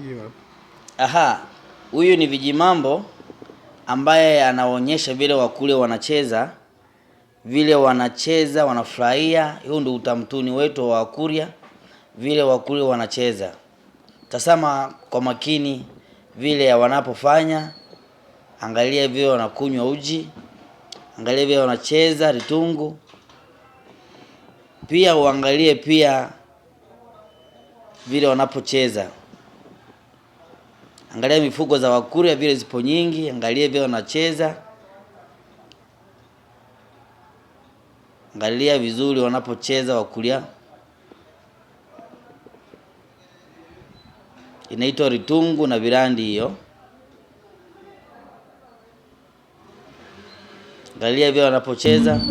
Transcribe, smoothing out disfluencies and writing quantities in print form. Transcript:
Hiyo. Aha, huyu ni Vijimambo ambaye anaonyesha vile Wakurya wanacheza, vile wanacheza wanafurahia. Hiyo ndio utamtuni wetu wa Wakurya, vile Wakurya wanacheza. Tazama kwa makini vile wanapofanya, angalia vile wanakunywa uji, angalia vile wanacheza ritungu. Pia uangalie pia vile wanapocheza. Angalia mifugo za Wakurya vile zipo nyingi, angalia vile wanacheza. Angalia vizuri wanapocheza Wakurya. Inaitwa ritungu na virandi hiyo. Angalia vile wanapocheza.